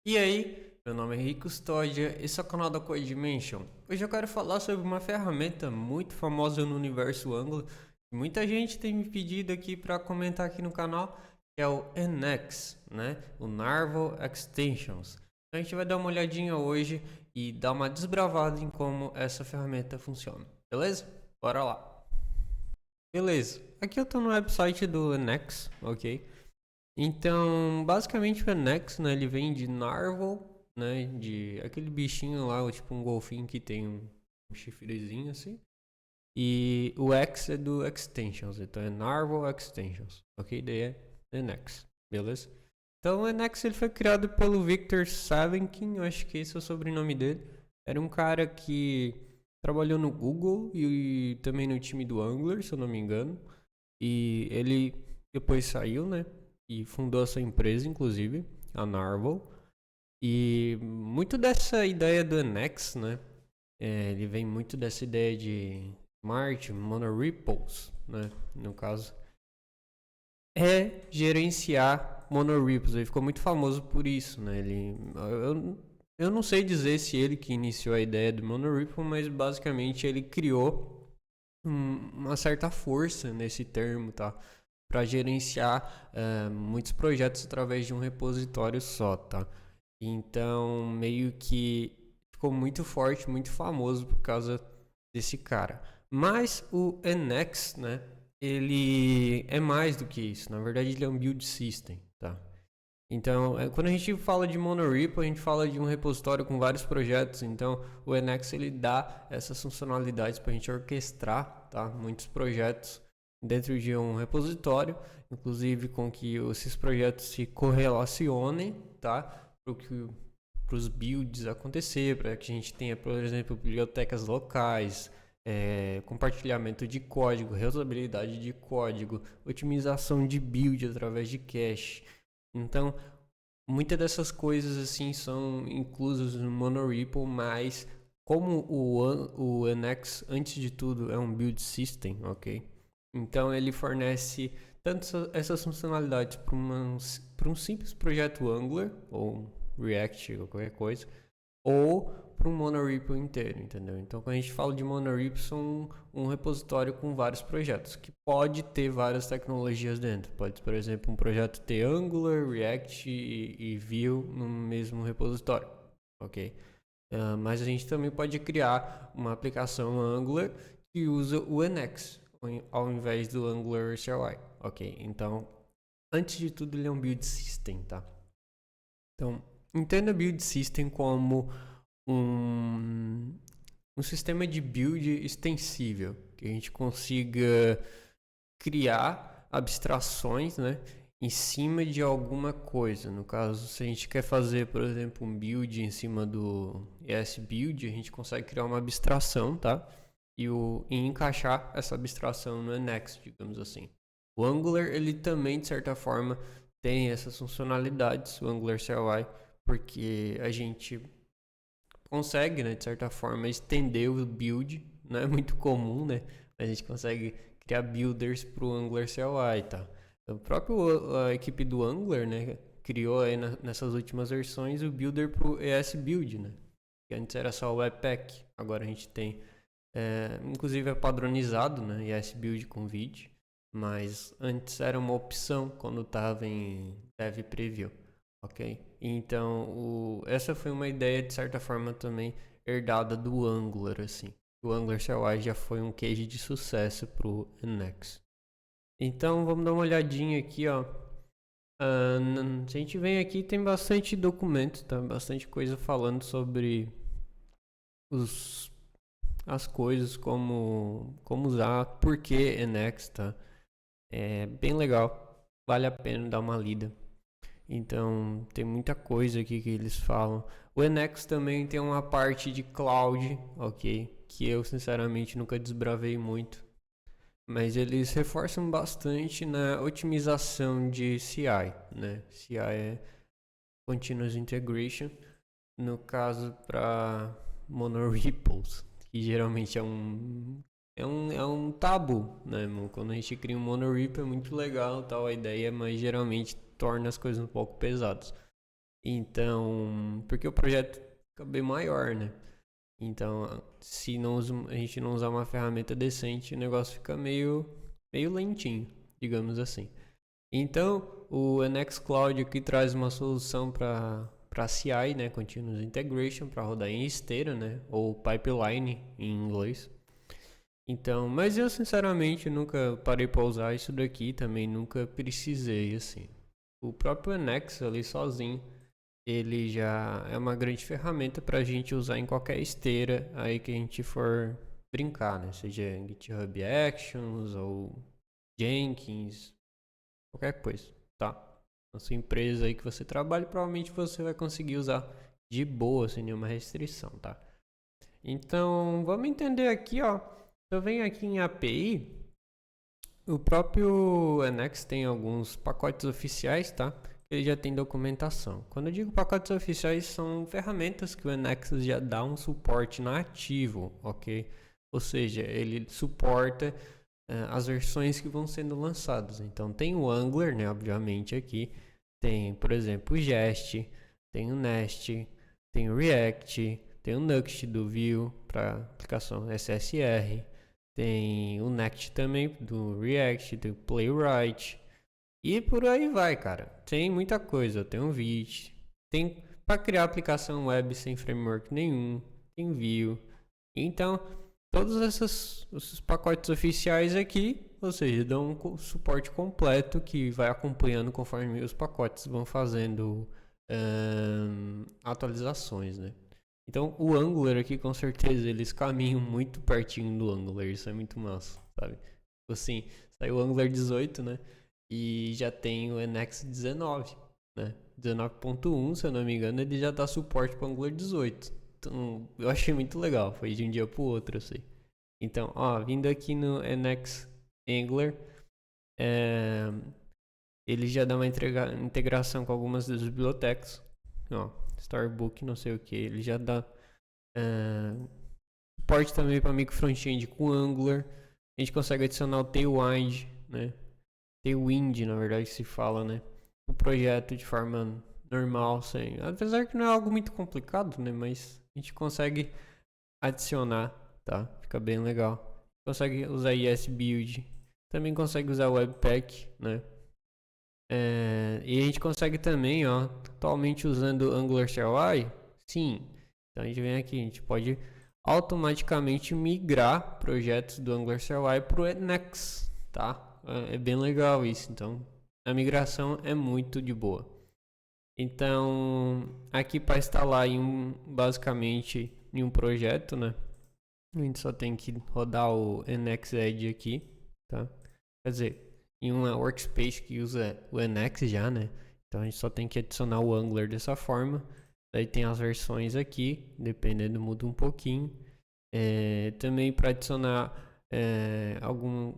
E aí, meu nome é Henrique Custódia, esse é o canal da Code Dimension. Hoje eu quero falar sobre uma ferramenta muito famosa no universo Angular, que muita gente tem me pedido aqui para comentar aqui no canal, que é o NX, né? O Narval Extensions. Então a gente vai dar uma olhadinha hoje e dar uma desbravada em como essa ferramenta funciona, beleza? Bora lá! Beleza, aqui eu estou no website do NX, ok? Então, basicamente o Enex, né, ele vem de Narval, né, de aquele bichinho lá, tipo um golfinho que tem um chifrezinho assim. E o X é do Extensions, então é Narval Extensions, ok? Daí é Enex, beleza? Então o Enex ele foi criado pelo Victor Savenkin, eu acho que esse é o sobrenome dele. Era um cara que trabalhou no Google e também no time do Angular, se eu não me engano. E ele depois saiu, né? E fundou essa empresa, inclusive, a Narval. E muito dessa ideia do NX, né? Ele vem muito dessa ideia de Smart Monorepositories, né? No caso, é gerenciar monorepositories. Ele ficou muito famoso por isso, né? Eu não sei dizer se ele que iniciou a ideia do monorepo, mas basicamente ele criou uma certa força nesse termo, tá? Para gerenciar muitos projetos através de um repositório só, tá? Então, meio que ficou muito forte, muito famoso por causa desse cara. Mas o NX, né? Ele é mais do que isso. Na verdade, ele é um build system, tá? Então, quando a gente fala de monorepo, a gente fala de um repositório com vários projetos. Então, o NX ele dá essas funcionalidades para a gente orquestrar, tá? Muitos projetos dentro de um repositório, inclusive com que esses projetos se correlacionem, tá? Para os builds acontecer, para que a gente tenha, por exemplo, bibliotecas locais, compartilhamento de código, reusabilidade de código, otimização de build através de cache. Então, muitas dessas coisas assim são inclusas no monorepo, mas como o NX, antes de tudo, é um build system, ok? Então ele fornece tanto essas funcionalidades para um simples projeto Angular ou React ou qualquer coisa, ou para um monorepo inteiro, entendeu? Então, quando a gente fala de monorepo, são um repositório com vários projetos, que pode ter várias tecnologias dentro. Pode, por exemplo, um projeto ter Angular, React e Vue no mesmo repositório, ok? Mas a gente também pode criar uma aplicação Angular que usa o NX ao invés do Angular CLI, ok? Então, antes de tudo, ele é um build system, tá? Então, entenda build system como um, um sistema de build extensível, que a gente consiga criar abstrações, né, em cima de alguma coisa. No caso, se a gente quer fazer, por exemplo, um build em cima do ESBuild, a gente consegue criar uma abstração, tá? E encaixar essa abstração no NX, digamos assim. O Angular, ele também, de certa forma, tem essas funcionalidades, o Angular CLI, porque a gente consegue, né, de certa forma, estender o build. Não é muito comum, né? A gente consegue criar builders para o Angular CLI, tá? O próprio a equipe do Angular, né, criou aí nessas últimas versões o builder para o ES Build, né? Que antes era só o Webpack, agora a gente tem, inclusive é padronizado, né, ES Build com vid, mas antes era uma opção quando estava em Dev Preview. Ok? Então, essa foi uma ideia, de certa forma, também herdada do Angular, assim. O Angular CLI já foi um case de sucesso pro NX. Então, vamos dar uma olhadinha aqui, ó. Se a gente vem aqui, tem bastante documento, tá? Bastante coisa falando sobre os, as coisas, como usar, por que NX, tá? É bem legal, vale a pena dar uma lida. Então, tem muita coisa aqui que eles falam. O NX também tem uma parte de cloud, ok? Que eu, sinceramente, nunca desbravei muito. Mas eles reforçam bastante na otimização de CI, né? CI é Continuous Integration. No caso, para monorepos, que geralmente é um tabu, né? Quando a gente cria um monorepo é muito legal, tal a ideia, mas geralmente torna as coisas um pouco pesadas. Então, porque o projeto fica bem maior, né? Então, se não a gente não usar uma ferramenta decente, o negócio fica meio lentinho, digamos assim. Então, o Nextcloud aqui traz uma solução para CI, né, Continuous Integration, para rodar em esteira, né, ou pipeline em inglês. Então, mas eu sinceramente nunca parei para usar isso daqui, também nunca precisei assim. O próprio Nnex ali sozinho, ele já é uma grande ferramenta para a gente usar em qualquer esteira aí que a gente for brincar, né? Seja GitHub Actions ou Jenkins, qualquer coisa, tá? Na sua empresa aí que você trabalha, provavelmente você vai conseguir usar de boa, sem nenhuma restrição, tá? Então, vamos entender aqui, ó. Eu venho aqui em API, o próprio Nnex tem alguns pacotes oficiais, tá? Ele já tem documentação. Quando eu digo pacotes oficiais, são ferramentas que o Nnex já dá um suporte nativo, ok? Ou seja, ele suporta as versões que vão sendo lançadas. Então tem o Angular, né? Obviamente aqui tem, por exemplo, o Jest, tem o Nest, tem o React, tem o Nuxt do Vue para aplicação SSR, tem o Next também do React, tem o Playwright e por aí vai, cara. Tem muita coisa. Tem o Vite, tem para criar aplicação web sem framework nenhum, tem Vue. Então todos esses pacotes oficiais aqui, ou seja, dão um suporte completo que vai acompanhando conforme os pacotes vão fazendo atualizações, né? Então o Angular aqui com certeza eles caminham muito pertinho do Angular, isso é muito massa, sabe? Assim, saiu o Angular 18, né? E já tem o Nnex 19, né? 19.1, se eu não me engano, ele já dá suporte para o Angular 18. Então, eu achei muito legal, foi de um dia pro outro, eu sei. Então, ó, vindo aqui no Nnex Angular, ele já dá uma integração com algumas das bibliotecas. Ó, Storybook, não sei o que, ele já dá suporte também para micro front-end com Angular. A gente consegue adicionar o Tailwind, né? Tailwind, na verdade, se fala, né? O projeto de forma normal, sem. Apesar que não é algo muito complicado, né? Mas a gente consegue adicionar, tá? Fica bem legal. Consegue usar ESBuild. Também consegue usar Webpack, né? E a gente consegue também, ó, atualmente usando Angular CLI, sim. Então a gente vem aqui, a gente pode automaticamente migrar projetos do Angular CLI para o Nnex, tá? É bem legal isso, então a migração é muito de boa. Então, aqui para instalar basicamente em um projeto, né? A gente só tem que rodar o NXEdge aqui, tá? Quer dizer, em uma workspace que usa o Nnex já, né? Então a gente só tem que adicionar o Angular dessa forma. Daí tem as versões aqui, dependendo muda um pouquinho. Também para adicionar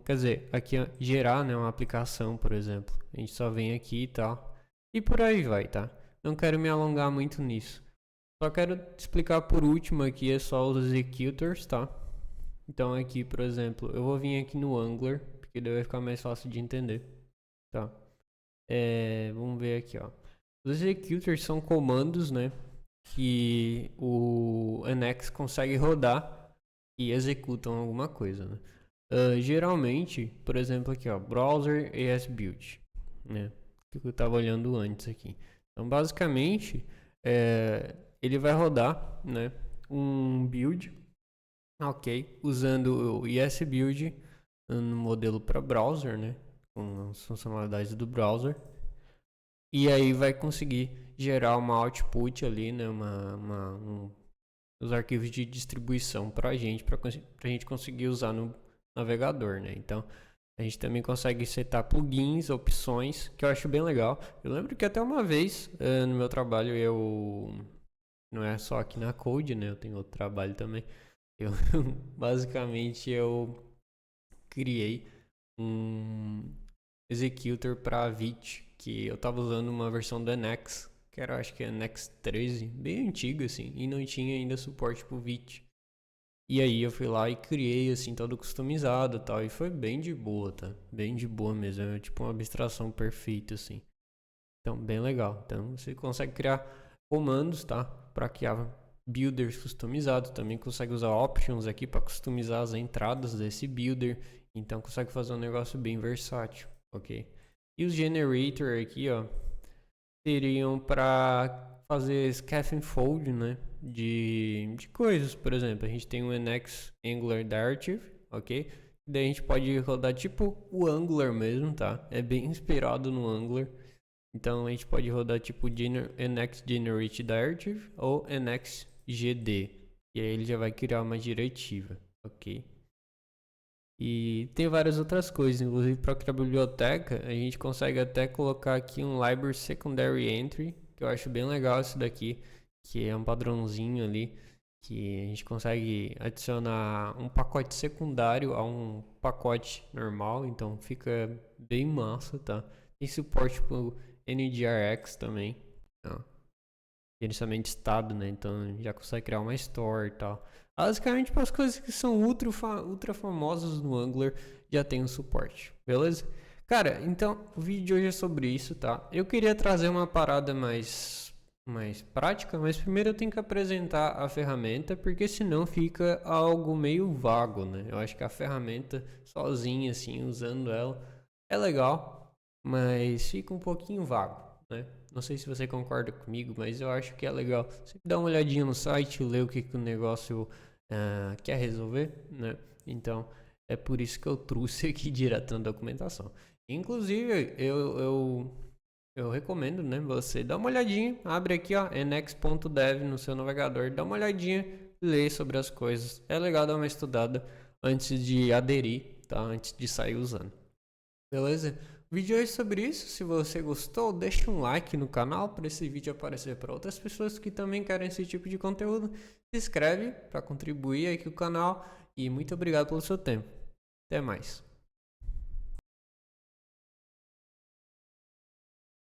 quer dizer, aqui gerar, né, uma aplicação, por exemplo. A gente só vem aqui e tal. E por aí vai, tá? Não quero me alongar muito nisso. Só quero explicar por último aqui, é só os executors, tá? Então aqui, por exemplo, eu vou vir aqui no Angular, porque daí vai ficar mais fácil de entender, tá? Vamos ver aqui, ó. Os executors são comandos, né, que o Nnex consegue rodar e executam alguma coisa, né? Geralmente, por exemplo aqui, ó, browser ESBuild, né? Que eu estava olhando antes aqui. Então, basicamente, ele vai rodar, né, um build, ok, usando o ESBuild no modelo para browser, né, com as funcionalidades do browser, e aí vai conseguir gerar uma output ali, né, os arquivos de distribuição para a gente conseguir usar no navegador, né? Então a gente também consegue setar plugins, opções, que eu acho bem legal. Eu lembro que até uma vez no meu trabalho não é só aqui na Code, né? Eu tenho outro trabalho também. Eu basicamente eu criei um executor para Vite, que eu tava usando uma versão do Nnex, que era, acho que é Nnex 13, bem antiga assim, e não tinha ainda suporte pro Vite. E aí eu fui lá e criei assim todo customizado e tal, e foi bem de boa, tá? Bem de boa mesmo, é tipo uma abstração perfeita assim. Então, bem legal. Então, você consegue criar comandos, tá? Para criar builders customizados. Também consegue usar options aqui para customizar as entradas desse builder. Então, consegue fazer um negócio bem versátil, ok? E os generator aqui, ó, seriam para fazer scaffold, né? De coisas, por exemplo, a gente tem o NX Angular Directive, ok? Daí a gente pode rodar tipo o Angular mesmo, tá? É bem inspirado no Angular. Então a gente pode rodar tipo NX Generate Directive ou NX GD. E aí ele já vai criar uma diretiva, ok? E tem várias outras coisas, inclusive para criar biblioteca, a gente consegue até colocar aqui um Library Secondary Entry, que eu acho bem legal isso daqui, que é um padrãozinho ali, que a gente consegue adicionar um pacote secundário a um pacote normal, então fica bem massa, tá? Tem suporte para NGRX também, tá? Gerenciamento de estado, né? Então já consegue criar uma store e tal. Basicamente, para as coisas que são ultra famosas no Angular, já tem o suporte, beleza? Cara, então o vídeo de hoje é sobre isso, tá? Eu queria trazer uma parada mais prática, mas primeiro eu tenho que apresentar a ferramenta, porque senão fica algo meio vago, né? Eu acho que a ferramenta sozinha, assim, usando ela, é legal, mas fica um pouquinho vago, né? Não sei se você concorda comigo, mas eu acho que é legal você dar uma olhadinha no site, ler o que o negócio quer resolver, né? Então, é por isso que eu trouxe aqui direto na documentação. Inclusive, eu recomendo, né, você dar uma olhadinha, abre aqui, ó, nx.dev no seu navegador, dá uma olhadinha, lê sobre as coisas. É legal dar uma estudada antes de aderir, tá? Antes de sair usando. Beleza? O vídeo é sobre isso. Se você gostou, deixa um like no canal para esse vídeo aparecer para outras pessoas que também querem esse tipo de conteúdo. Se inscreve para contribuir aqui com o canal e muito obrigado pelo seu tempo. Até mais.